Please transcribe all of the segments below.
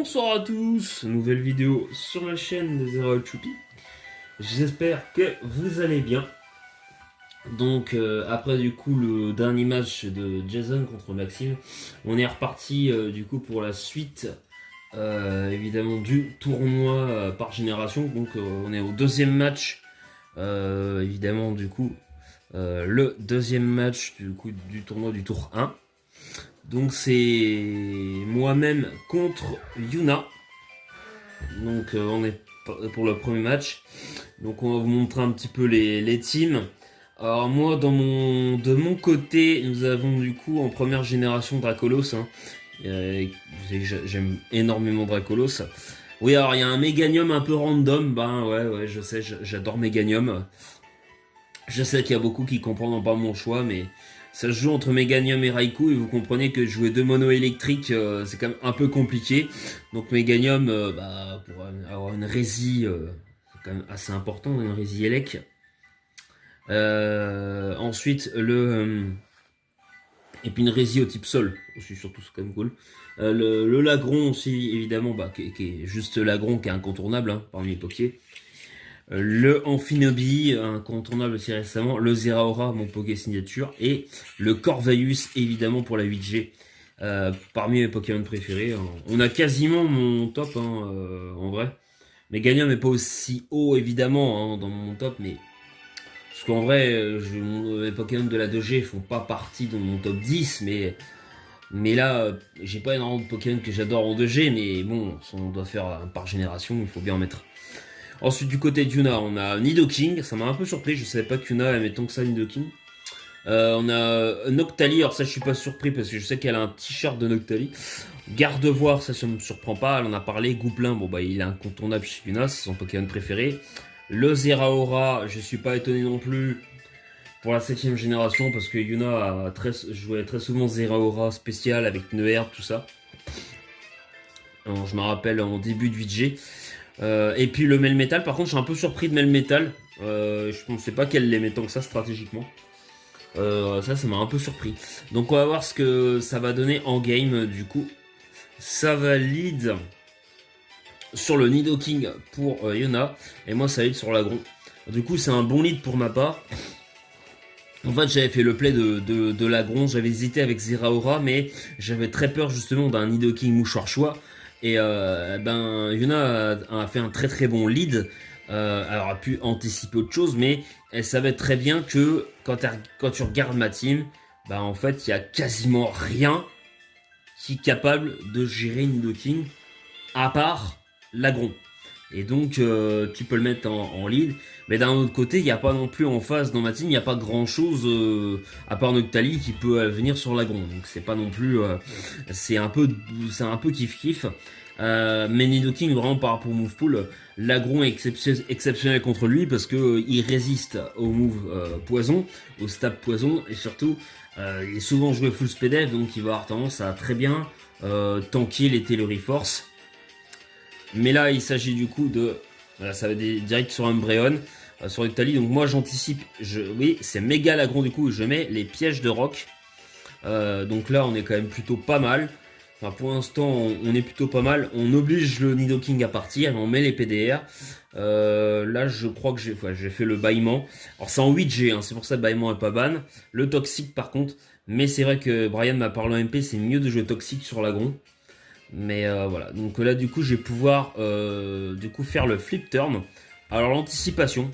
Bonsoir à tous, nouvelle vidéo sur la chaîne de Zero Choupi. J'espère que vous allez bien. Donc après du coup le dernier match de Jason contre Maxime, on est reparti du coup pour la suite évidemment du tournoi par génération. Donc on est au deuxième match évidemment du coup le deuxième match du coup du tournoi du tour 1. Donc c'est moi-même contre Yuna. Donc on est pour le premier match. Donc on va vous montrer un petit peu les teams. Alors moi de mon côté, nous avons du coup en première génération Dracolos. Vous savez que j'aime énormément Dracolos. Oui, alors il y a un Meganium un peu random. Ben ouais, je sais, j'adore Meganium. Je sais qu'il y a beaucoup qui comprennent pas mon choix, mais ça se joue entre Meganium et Raikou, et vous comprenez que jouer deux monos électriques, c'est quand même un peu compliqué. Donc Meganium, pour avoir une rési, c'est quand même assez important, une rési élec. Ensuite, et puis une rési au type sol, aussi, surtout, c'est quand même cool. Le Lagron aussi, évidemment, qui est juste Lagron, qui est incontournable parmi les pokiers. Le Amphinobi, incontournable aussi récemment, le Zeraora, mon Poké signature, et le Corvalus, évidemment, pour la 8G, parmi mes Pokémon préférés. On a quasiment mon top, en vrai. Meganium n'est pas aussi haut, évidemment, dans mon top, mais... Parce qu'en vrai, les Pokémon de la 2G font pas partie de mon top 10, mais là, j'ai pas énormément de Pokémon que j'adore en 2G, mais bon, on doit faire par génération, il faut bien en mettre. Ensuite, du côté de Yuna, on a Nidoking. Ça m'a un peu surpris, je savais pas que Yuna aimait tant que ça Nidoking. On a Noctali, alors ça je suis pas surpris parce que je sais qu'elle a un t-shirt de Noctali. Gardevoir, ça me surprend pas, elle en a parlé. Gouplin, bon bah il est incontournable chez Yuna, c'est son Pokémon préféré. Le Zeraora, je suis pas étonné non plus pour la 7ème génération parce que Yuna jouait très souvent Zeraora spécial avec une herbe, tout ça. Alors, je me rappelle en début de 8G. Et puis le Melmetal, par contre, je suis un peu surpris de Melmetal. Je pensais pas qu'elle l'aimait tant que ça stratégiquement. Ça m'a un peu surpris. Donc on va voir ce que ça va donner en game. Du coup, ça va lead sur le Nidoking pour Yuna. Et moi, ça lead sur l'Agron. Du coup, c'est un bon lead pour ma part. En fait, j'avais fait le play de l'Agron. J'avais hésité avec Zeraora, mais j'avais très peur justement d'un Nidoking mouchoir choix. Et Yuna a fait un très très bon lead. Elle a pu anticiper autre chose, mais elle savait très bien que quand tu regardes ma team, en fait, il y a quasiment rien qui est capable de gérer Nidoking à part l'Agron. Et donc, tu peux le mettre en lead. Mais d'un autre côté, il n'y a pas non plus en face dans ma team, il n'y a pas grand chose à part Noctali qui peut venir sur l'Agron. Donc, c'est pas non plus. C'est un peu kiff-kiff. Mais Nidoking, vraiment par rapport au move pool, l'Agron est exceptionnel contre lui parce que il résiste au move poison, au stab poison, et surtout, il est souvent joué full speed F, donc il va avoir tendance à très bien tanker les Tailory Force. Mais là, il s'agit du coup de... Voilà, ça va direct sur Umbreon, sur Noctali. Donc moi, j'anticipe. Oui, c'est méga l'Agron du coup. Je mets les pièges de roc. Donc là, on est quand même plutôt pas mal. Enfin, pour l'instant, on est plutôt pas mal. On oblige le Nidoking à partir. On met les PDR. Là, je crois que j'ai fait le bâillement. Alors, c'est en 8G. C'est pour ça que le bâillement est pas ban. Le toxique, par contre. Mais c'est vrai que Brian m'a parlé en MP. C'est mieux de jouer toxique sur l'Agron. Mais voilà, donc là du coup je vais pouvoir faire le flip turn. Alors l'anticipation,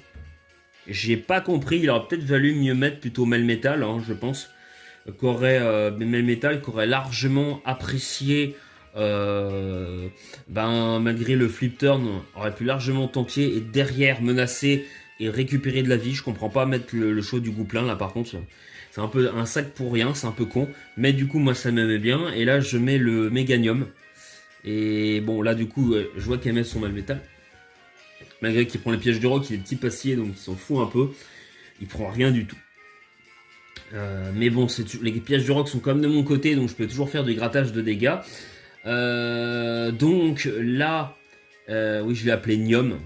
j'ai pas compris, il aurait peut-être valu mieux mettre plutôt Melmetal, je pense. Melmetal qui aurait largement apprécié, malgré le flip turn, aurait pu largement tanker et derrière menacer et récupérer de la vie. Je comprends pas mettre le choix du Gouplin là par contre. C'est un peu un sac pour rien, c'est un peu con. Mais du coup moi ça m'aimait bien. Et là je mets le Meganium. Et bon, là, du coup, je vois qu'elle met son Melmetal. Malgré qu'il prend les pièges du roc, il est petit passier, donc il s'en fout un peu. Il prend rien du tout. Mais bon, les pièges du roc sont quand même de mon côté, donc je peux toujours faire du grattage de dégâts. Donc là, oui, je l'ai appelé Niom.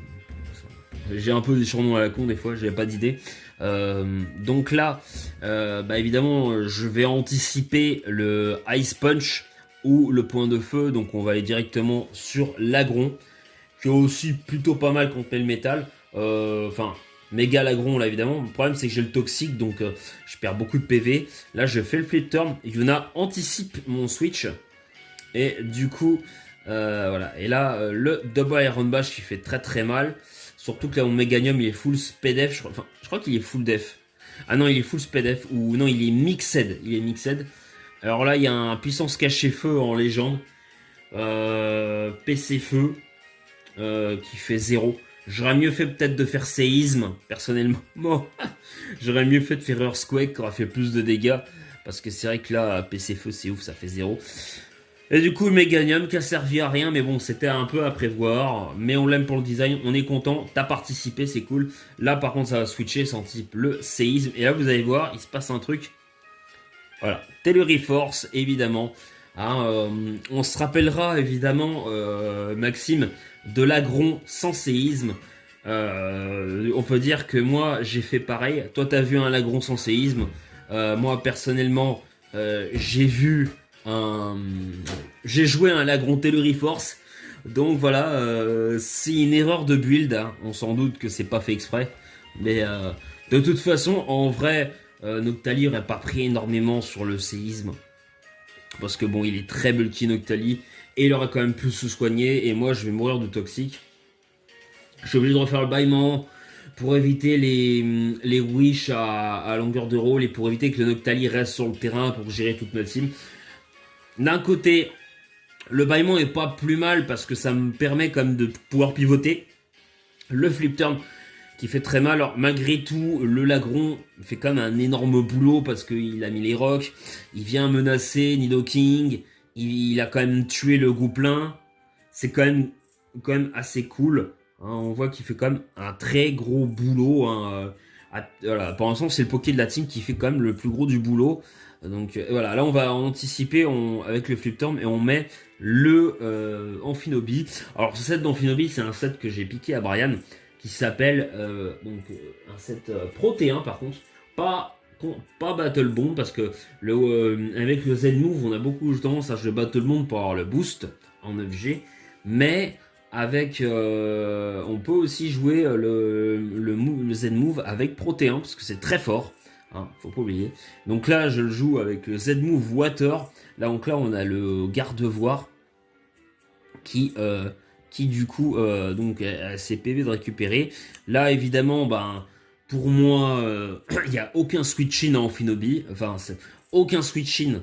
J'ai un peu des surnoms à la con des fois, j'avais pas d'idée. Donc là, évidemment, je vais anticiper le Ice Punch ou le point de feu. Donc on va aller directement sur l'agron, qui est aussi plutôt pas mal contre le métal. Enfin, méga l'agron là évidemment. Le problème c'est que j'ai le toxique, donc je perds beaucoup de PV. Là je fais le flip turn. Yuna anticipe mon switch. Et du coup, voilà. Et là, le double Iron Bash qui fait très très mal. Surtout que là, mon Meganium il est full SPDF. Je crois qu'il est full def. Ah non, il est full SPDF. Ou non, il est mixed. Il est mixed. Alors là, il y a un puissance cachée feu en légende. PC feu. Qui fait 0. J'aurais mieux fait peut-être de faire séisme. Personnellement. Bon. J'aurais mieux fait de faire Earthquake qui aura fait plus de dégâts. Parce que c'est vrai que là, PC feu, c'est ouf, ça fait 0. Et du coup, le Meganium qui a servi à rien, mais bon, c'était un peu à prévoir. Mais on l'aime pour le design, on est content, t'as participé, c'est cool. Là, par contre, ça va switcher sans type le séisme. Et là, vous allez voir, il se passe un truc. Voilà, Telluri Force, évidemment. Hein, on se rappellera, évidemment, Maxime, de l'agron sans séisme. On peut dire que moi, j'ai fait pareil. Toi, t'as vu un lagron sans séisme. Moi, personnellement, j'ai vu... J'ai joué un Lagron Telluri Force, donc voilà, c'est une erreur de build, hein. On s'en doute que c'est pas fait exprès, mais de toute façon, en vrai, Noctali n'aurait pas pris énormément sur le séisme, parce que bon, il est très bulky Noctali, et il aurait quand même pu se soigner, et moi je vais mourir de toxique. Je suis obligé de refaire le bâillement pour éviter les wish à longueur de rôle, et pour éviter que le Noctali reste sur le terrain pour gérer toute notre team. D'un côté, le bâillement est pas plus mal parce que ça me permet quand même de pouvoir pivoter. Le flip turn qui fait très mal. Alors malgré tout, le Lagron fait quand même un énorme boulot parce qu'il a mis les rocks. Il vient menacer Nidoking. Il a quand même tué le Gouplin. C'est quand même assez cool. Hein, on voit qu'il fait quand même un très gros boulot. Hein. Voilà, pour l'instant, c'est le Poké de la team qui fait quand même le plus gros du boulot. Donc voilà, là on va anticiper avec le flip turn et on met le Amphinobi. Alors ce set d'Amphinobi, c'est un set que j'ai piqué à Brian qui s'appelle un set Protéin par contre, pas Battle Bond parce que avec le Z-Move on a beaucoup tendance à jouer Battle Bond pour avoir le boost en 9G, mais avec on peut aussi jouer le Z-Move avec Protéin parce que c'est très fort. Hein, faut pas oublier. Donc là, je le joue avec le Z-Move Water. Là, donc là, on a le garde-voir qui du coup donc a ses PV de récupérer. Là, évidemment, ben pour moi, il n'y a aucun switch-in en Amphinobi. Enfin, aucun switch-in.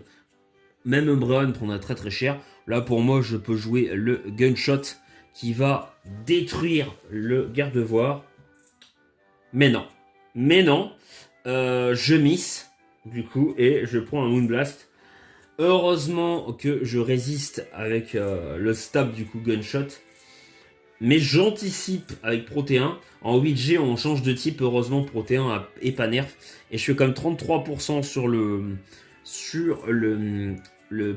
Même Umbreon prendra très très cher. Là, pour moi, je peux jouer le Gunshot qui va détruire le garde-voir. Mais non. Je miss du coup et je prends un Moonblast. Heureusement que je résiste avec le stab du coup Gunshot. Mais j'anticipe avec Protéin. En 8G on change de type, heureusement Protéin est pas nerf. Et je fais comme 33% sur le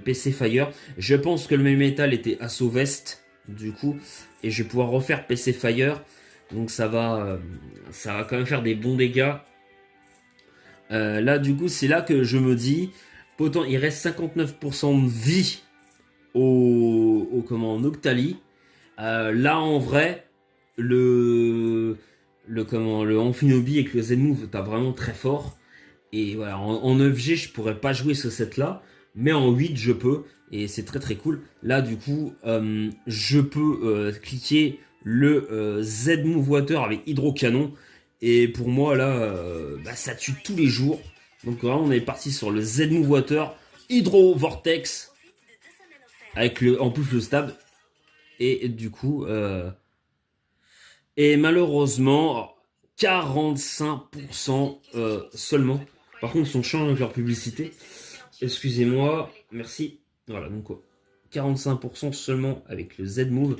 PC Fire. Je pense que le même métal était Assaut Vest du coup. Et je vais pouvoir refaire PC Fire. Donc ça va quand même faire des bons dégâts. Là du coup c'est là que je me dis pourtant il reste 59% de vie au Noctali. Là en vrai le Amphinobi avec le Z-Move t'as vraiment très fort et voilà en 9G je pourrais pas jouer ce set là mais en 8 je peux et c'est très très cool. Là du coup je peux cliquer le Z-Move Water avec Hydrocanon. Et pour moi, là, ça tue tous les jours. Donc vraiment, on est parti sur le Z-Move Water, Hydro Vortex, avec en plus le stab. Et du coup, et malheureusement, 45% seulement. Par contre, ils sont chiants avec leur publicité. Excusez-moi, merci. Voilà, donc 45% seulement avec le Z-Move.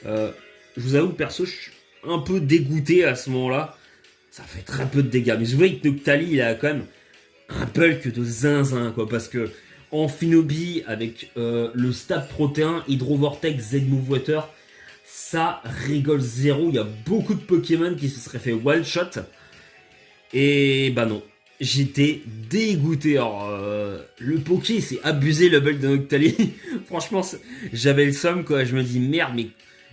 Je vous avoue, perso, je suis un peu dégoûté à ce moment-là. Ça fait très peu de dégâts. Mais vous voyez que Noctali, il a quand même un bulk de zinzin, quoi. Parce que Amphinobi, avec le stab protéin, Hydrovortex, Z-Move Water, ça rigole zéro. Il y a beaucoup de Pokémon qui se seraient fait one shot. Et bah non. J'étais dégoûté. Alors, le Poké, c'est abusé le build de Noctali. Franchement, j'avais le seum quoi. Je me dis merde, mais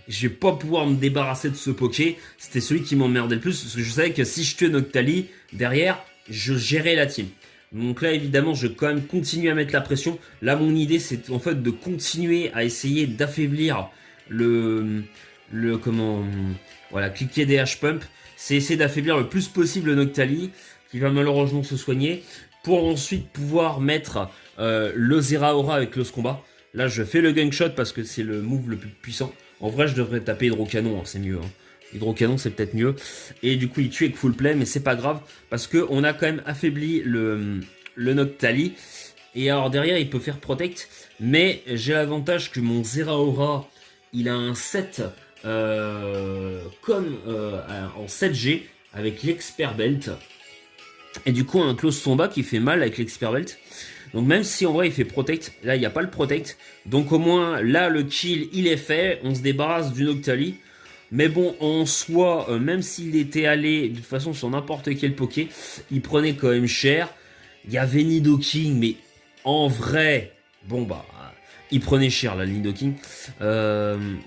je vais pas pouvoir me débarrasser de ce Poké. C'était celui qui m'emmerdait le plus parce que je savais que si je tuais Noctali, derrière, je gérais la team. Donc là, évidemment, je vais quand même continuer à mettre la pression. Là, mon idée, c'est en fait de continuer à essayer d'affaiblir le, comment, voilà, cliquer des H-Pump. C'est essayer d'affaiblir le plus possible le Noctali qui va malheureusement se soigner, pour ensuite pouvoir mettre le Zeraora avec Close Combat. Là, je fais le Gunshot parce que c'est le move le plus puissant. En vrai, je devrais taper Hydrocanon, hein, c'est mieux. Hein. Hydrocanon, c'est peut-être mieux. Et du coup, il tue avec full play, mais c'est pas grave, parce qu'on a quand même affaibli le Noctali. Et alors derrière, il peut faire Protect, mais j'ai l'avantage que mon Zeraora, il a un set comme en 7G, avec l'Expert Belt. Et du coup, un close combat qui fait mal avec l'Expert Belt. Donc même si en vrai il fait Protect, là il n'y a pas le Protect. Donc au moins, là le kill il est fait, on se débarrasse du Noctali. Mais bon, en soi, même s'il était allé de toute façon sur n'importe quel Poké, il prenait quand même cher. Il y avait Nidoking, mais en vrai, bon bah, il prenait cher là, le Nidoking.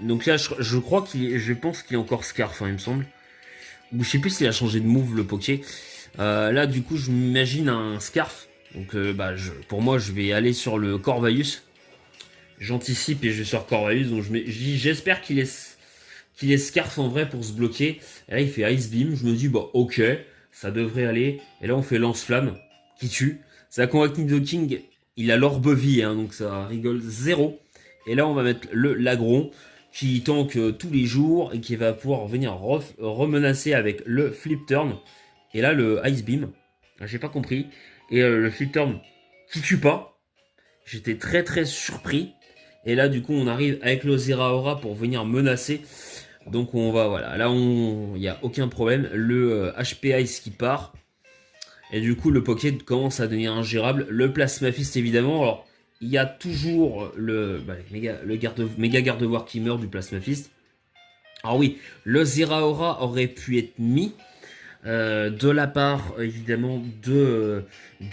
Donc là, je crois je pense qu'il est encore Scarf, hein, il me semble. Ou je sais plus s'il a changé de move le Poké. Là, du coup, je m'imagine un Scarf. Donc, pour moi, je vais aller sur le Corvus. J'anticipe et je vais sur Corvus. Donc, j'espère qu'il est Scarf en vrai pour se bloquer. Et là, il fait Ice Beam. Je me dis, bah, ok, ça devrait aller. Et là, on fait Lance-Flamme qui tue. Ça a convaincu Nidoking. Il a l'orbe-vie, hein, donc ça rigole zéro. Et là, on va mettre le Lagron qui tank tous les jours et qui va pouvoir venir remenacer avec le Flip Turn. Et là, le Ice Beam, j'ai pas compris. Et le Flip Turn qui tue pas. J'étais très très surpris. Et là, du coup, on arrive avec le Zeraora pour venir menacer. Donc on va, voilà, là, il n'y a aucun problème. Le HP Ice qui part. Et du coup, le Poké commence à devenir ingérable. Le Plasma Fist, évidemment. Alors, il y a toujours le méga garde-voir qui meurt du Plasma Fist. Alors oui, le Zeraora aurait pu être mis de la part évidemment de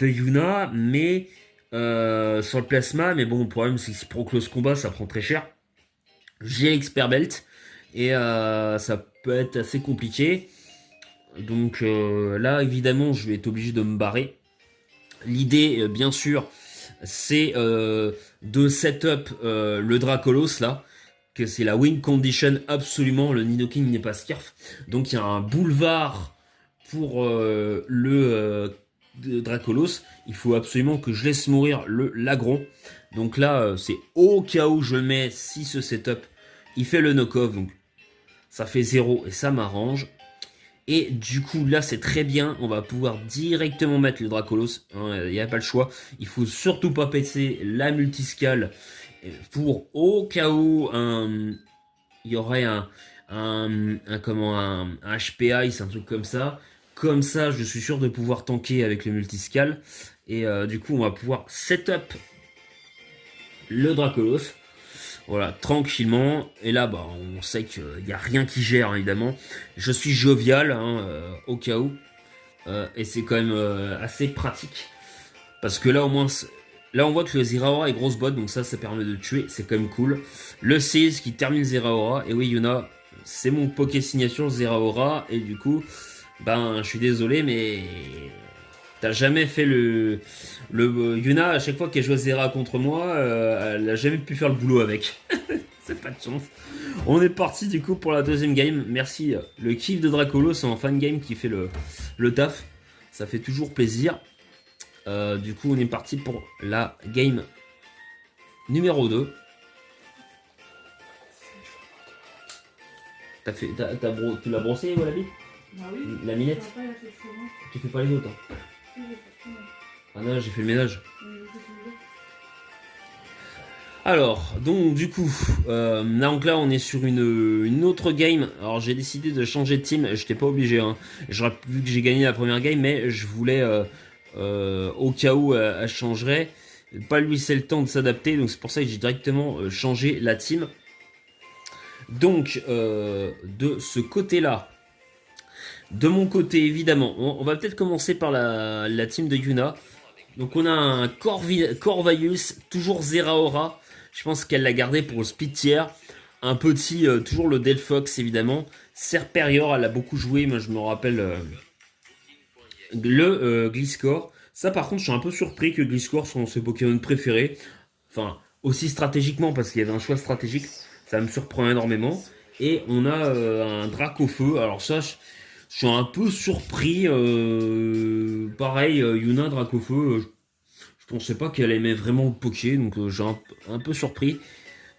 Yuna, mais sur le plasma. Mais bon, le problème c'est que si pour close combat, ça prend très cher. J'ai l'expert belt et ça peut être assez compliqué. Donc là, évidemment, je vais être obligé de me barrer. L'idée, bien sûr, c'est de setup le Dracolos là, que c'est la win condition absolument. Le Nidoking n'est pas Scarf, donc il y a un boulevard pour Dracolos. Il faut absolument que je laisse mourir le Lagron. Donc là, c'est au cas où je mets si ce setup il fait le knock-off, donc ça fait 0 et ça m'arrange. Et du coup, là, c'est très bien. On va pouvoir directement mettre le Dracolos. Il n'y a pas le choix. Il faut surtout pas péter la multiscale pour au cas où il y aurait un HP Ice, un truc comme ça. Comme ça, je suis sûr de pouvoir tanker avec le multiscale. Et du coup, on va pouvoir setup le Dracolos. Voilà, tranquillement. Et là, bah, on sait qu'il n'y a rien qui gère, hein, évidemment. Je suis jovial, hein, au cas où. Et c'est quand même assez pratique. Parce que là, au moins, là, on voit que le Zeraora est grosse bot. Donc ça permet de tuer. C'est quand même cool. Le Seize qui termine Zeraora. Et oui, Yuna, c'est mon Poké signature Zeraora. Et du coup, ben, je suis désolé, mais t'as jamais fait le Yuna, à chaque fois qu'elle joue Zera contre moi, elle a jamais pu faire le boulot avec. C'est pas de chance. On est parti du coup pour la deuxième game. Merci le kiff de Dracolo, c'est en fan game qui fait le taf. Ça fait toujours plaisir. Du coup, on est parti pour la game numéro 2. Tu l'as brossé, Wallaby? Bah oui. La minette? Tu fais pas les autres, hein. Ah non, j'ai fait le ménage. Alors, donc du coup, donc là on est sur une autre game. Alors j'ai décidé de changer de team, j'étais pas obligé, hein. J'aurais vu que j'ai gagné la première game, mais je voulais, au cas où elle changerait, pas lui laisser le temps de s'adapter, donc c'est pour ça que j'ai directement changé la team. Donc, de ce côté-là, De mon côté, évidemment, on va peut-être commencer par la team de Yuna. Donc on a un Corvaius, toujours Zeraora. Je pense qu'elle l'a gardé pour le speed tier. Un petit, toujours le Delphox évidemment. Serperior, elle a beaucoup joué, moi je me rappelle Gliscor. Ça par contre, je suis un peu surpris que Gliscor soit ses Pokémon préférés. Enfin, aussi stratégiquement, parce qu'il y avait un choix stratégique. Ça me surprend énormément. Et on a un Dracofeu. Alors ça, je suis un peu surpris. Pareil, Yuna Dracofeu, je pensais pas qu'elle aimait vraiment le Poké, donc j'ai un peu surpris.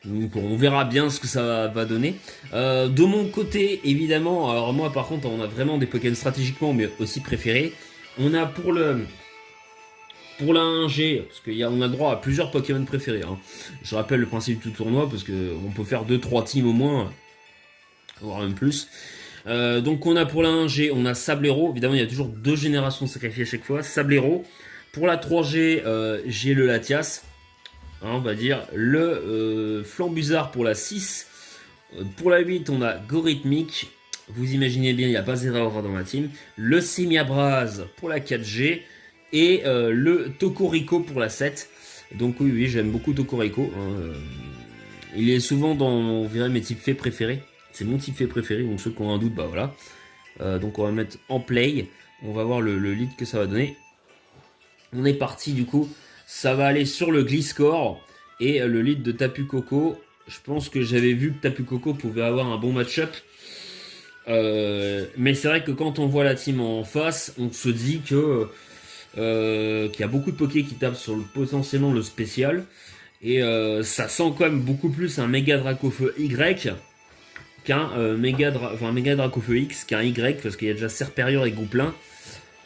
Donc on verra bien ce que ça va donner. De mon côté, évidemment, alors moi par contre, on a vraiment des Pokémon stratégiquement, mais aussi préférés. On a pour la 1G, parce qu'on a le droit à plusieurs Pokémon préférés. Hein. Je rappelle le principe du tournoi, parce qu'on peut faire 2-3 teams au moins, voire même plus. Donc on a pour la 1G, on a Sablero. Évidemment, il y a toujours 2 générations sacrifiées à chaque fois. Sablero. Pour la 3G, j'ai le Latias. Hein, on va dire le Flambuzard pour la 6. Pour la 8, on a Gorithmic. Vous imaginez bien, il n'y a pas Zeraora dans ma team. Le Semiabraz pour la 4G. Et le Tokorico pour la 7. Donc oui, j'aime beaucoup Tokorico. Hein. Il est souvent dans, on verrait, mes types faits préférés. C'est mon type fait préféré, donc ceux qui ont un doute, bah voilà. Donc on va mettre en play. On va voir le lead que ça va donner. On est parti du coup. Ça va aller sur le Gliscor et le lead de Tapu Koko. Je pense que j'avais vu que Tapu Koko pouvait avoir un bon match-up. Mais c'est vrai que quand on voit la team en face, on se dit que qu'il y a beaucoup de Poké qui tapent sur potentiellement le spécial. Et ça sent quand même beaucoup plus un méga Dracofeu Y qu'un méga Dracofeu X, qu'un Y, parce qu'il y a déjà Serperior et Gouplin.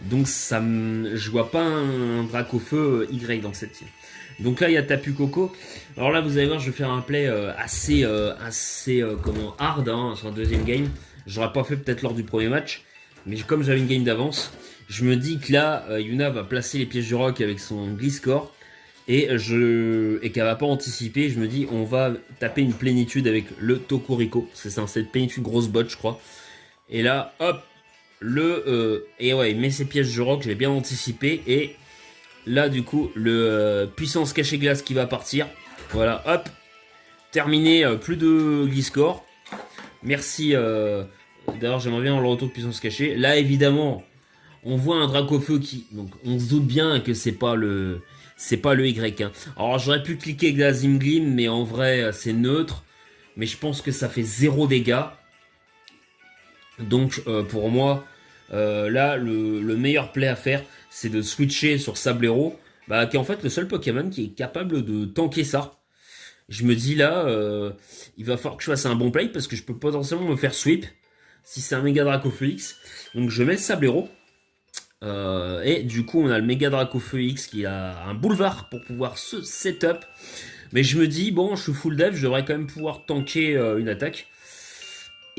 Donc ça, je vois pas un Dracofeu Y dans cette team. Donc là il y a Tapu Koko. Alors là vous allez voir, je vais faire un play assez hard hein, sur un deuxième game. J'aurais pas fait peut-être lors du premier match, mais comme j'avais une game d'avance, je me dis que là Yuna va placer les pièges du roc avec son Gliscor et qu'elle va pas anticiper. Je me dis on va taper une plénitude avec le Tokorico, parce que c'est cette plénitude grosse botte je crois. Et là hop. Et ouais, il met ses pièges de roc, j'ai bien anticipé. Et là, du coup, le puissance cachée glace qui va partir. Voilà, hop, terminé, plus de Gliscor. Merci. D'ailleurs, j'aimerais bien le retour de puissance cachée. Là, évidemment, on voit un Dracofeu qui. Donc, on se doute bien que c'est pas le Y. Hein. Alors, j'aurais pu cliquer Glazim Glim, mais en vrai, c'est neutre. Mais je pense que ça fait 0 dégâts. Donc pour moi, là, le meilleur play à faire, c'est de switcher sur Sablero, qui est en fait le seul Pokémon qui est capable de tanker ça. Je me dis là, il va falloir que je fasse un bon play parce que je peux potentiellement me faire sweep si c'est un Mega Dracofeu X. Donc je mets le Sablero. Et du coup, on a le Mega Dracofeu X qui a un boulevard pour pouvoir se setup. Mais je me dis, bon, je suis full dev, je devrais quand même pouvoir tanker une attaque.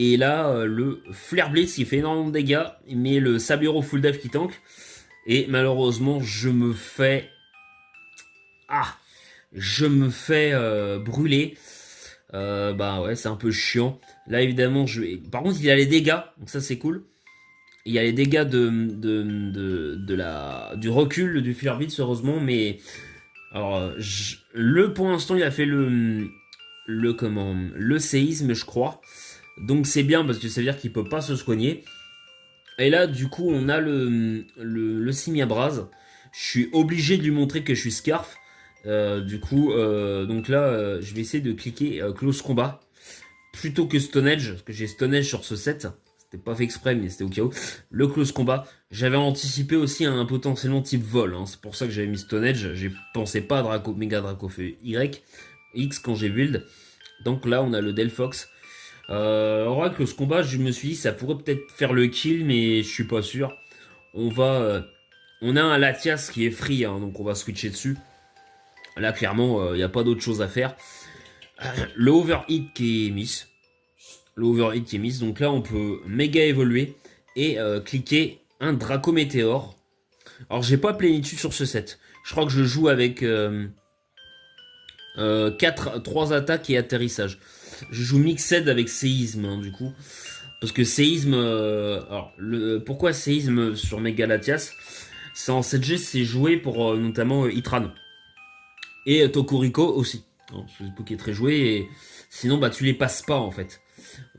Et là, le Flare Blitz qui fait énormément de dégâts, mais le Sablero full dev qui tank. Et malheureusement, je me fais brûler. Bah ouais, c'est un peu chiant. Là, évidemment, par contre, il a les dégâts, donc ça c'est cool. Il y a les dégâts du recul du Flare Blitz, heureusement, mais alors, pour l'instant, il a fait le séisme, je crois. Donc c'est bien parce que ça veut dire qu'il peut pas se soigner. Et là, du coup, on a le Simiabraz. Je suis obligé de lui montrer que je suis Scarf. Donc là, je vais essayer de cliquer Close Combat plutôt que Stone Edge, parce que j'ai Stone Edge sur ce set. C'était pas fait exprès, mais c'était au cas où. Le Close Combat. J'avais anticipé aussi un potentiellement type vol. Hein. C'est pour ça que j'avais mis Stone Edge. J'ai pensé pas à Mega Dracofeu X quand j'ai build. Donc là, on a le Delphox. Oracle, ce combat, je me suis dit, ça pourrait peut-être faire le kill, mais je suis pas sûr. On a un Latias qui est free, hein, donc on va switcher dessus. Là, clairement, il n'y a pas d'autre chose à faire. Le overhit qui est miss. Donc là, on peut méga évoluer et cliquer un Draco Météor. Alors, j'ai pas plénitude sur ce set. Je crois que je joue avec 3 attaques et atterrissage. Je joue Mixed avec séisme, hein, du coup. Parce que séisme, alors pourquoi séisme sur Megalatias? C'est en 7G, c'est joué pour notamment Itran et Tokuriko aussi. Alors, c'est le qui est très joué et sinon bah tu les passes pas en fait.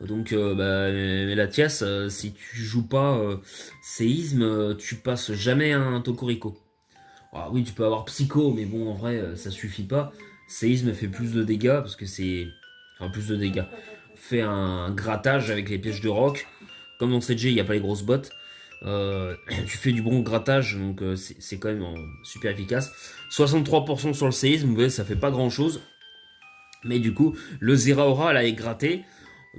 Donc bah Melatias, si tu joues pas séisme, tu passes jamais un Tokuriko. Ah oui, tu peux avoir Psycho, mais bon en vrai ça suffit pas. Séisme fait plus de dégâts parce que c'est enfin plus de dégâts. Fait un grattage avec les pièges de roc. Comme dans 7G, il n'y a pas les grosses bottes. Tu fais du bon grattage, donc c'est quand même super efficace. 63% sur le séisme, vous voyez, ça fait pas grand chose. Mais du coup, le Zeraora là est gratté.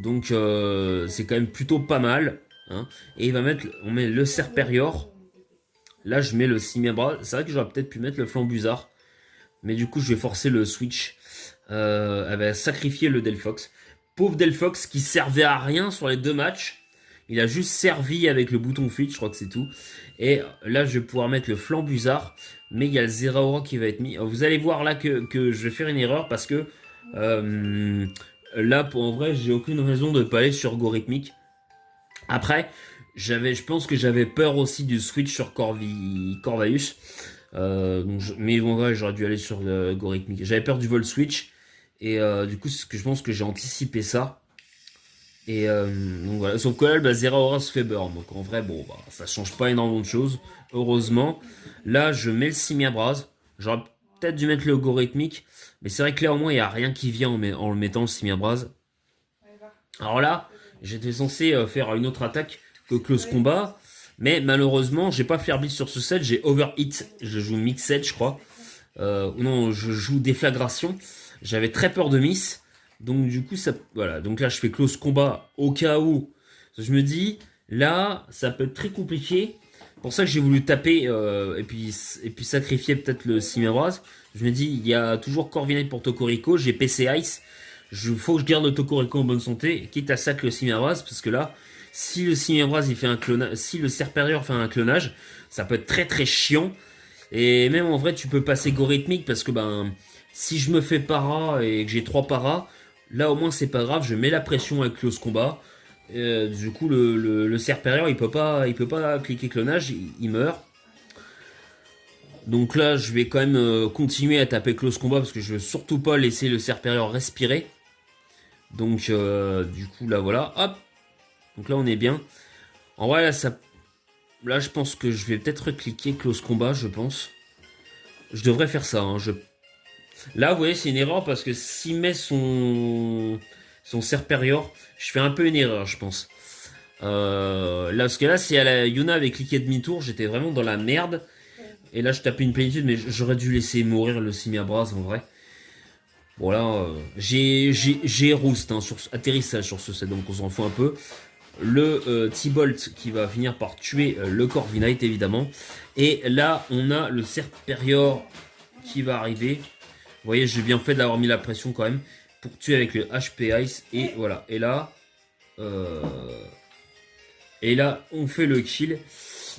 Donc c'est quand même plutôt pas mal. Hein. Et on met le Serperior. Là, je mets le Simebra. C'est vrai que j'aurais peut-être pu mettre le Flambusard. Mais du coup, je vais forcer le switch. Elle va sacrifier le Delphox. Pauvre Delphox qui servait à rien sur les 2 matchs. Il a juste servi avec le bouton fuite, je crois que c'est tout. Et là, je vais pouvoir mettre le Flambusard. Mais il y a le Zeraora qui va être mis. Vous allez voir là que je vais faire une erreur parce que là, en vrai, j'ai aucune raison de ne pas aller sur Gorithmic. Après, je pense que j'avais peur aussi du switch sur Corvaeus. Mais en vrai, j'aurais dû aller sur Gorithmic. J'avais peur du vol switch. Et du coup, je pense que j'ai anticipé ça. Et donc voilà. Sauf que là, bah, Zeraora se fait burn. Donc en vrai, bon, bah, ça change pas énormément de choses. Heureusement. Là, je mets le Simiabras. J'aurais peut-être dû mettre le Gorithmic. Mais c'est vrai que là, au moins, il n'y a rien qui vient en le mettant le Simiabras. Alors là, j'étais censé faire une autre attaque que Close Combat. Mais malheureusement, j'ai pas Flare Blitz sur ce set. J'ai Overhit. Je joue Mixed, je crois. Non, je joue Déflagration. J'avais très peur de miss. Donc du coup, ça, voilà. Donc là, je fais Close Combat au cas où. Je me dis, là, ça peut être très compliqué. Pour ça que j'ai voulu taper et puis sacrifier peut-être le Simebras. Je me dis, il y a toujours Corviknight pour Tokoriko. J'ai PC Ice. Faut que je garde le Tokoriko en bonne santé, quitte à sac le Simebras, parce que là, si le Simebras il fait un clonage, si le Serperior fait un clonage, ça peut être très très chiant. Et même en vrai, tu peux passer Gorithmic parce que ben, si je me fais para et que j'ai 3 paras, là au moins c'est pas grave, je mets la pression avec Close Combat. Du coup, le Serperior il peut pas cliquer clonage, il meurt. Donc là, je vais quand même continuer à taper Close Combat parce que je veux surtout pas laisser le Serperior respirer. Donc du coup là voilà, hop. Donc là on est bien. En vrai là je pense que je vais peut-être cliquer Close Combat, je pense. Je devrais faire ça. Hein. Là vous voyez c'est une erreur parce que s'il met son Serperior, je fais un peu une erreur je pense. Là parce que là si Yuna avait cliqué demi-tour, j'étais vraiment dans la merde. Et là je tapais une plénitude mais j'aurais dû laisser mourir le Simiabras en vrai. Bon là, j'ai Roost hein, sur atterrissage sur ce set, donc on s'en fout un peu. Le T-Bolt qui va finir par tuer le Corviknight évidemment. Et là, on a le Serperior qui va arriver. Vous voyez, j'ai bien fait d'avoir mis la pression quand même pour tuer avec le HP Ice. Et voilà, et là, on fait le kill.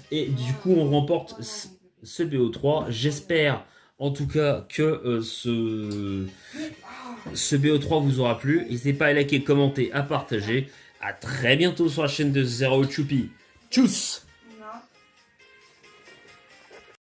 Et du coup, on remporte ce BO3. J'espère en tout cas que ce BO3 vous aura plu. N'hésitez pas à liker, commenter, à partager. A très bientôt sur la chaîne de Zero Choupi. Tchuss!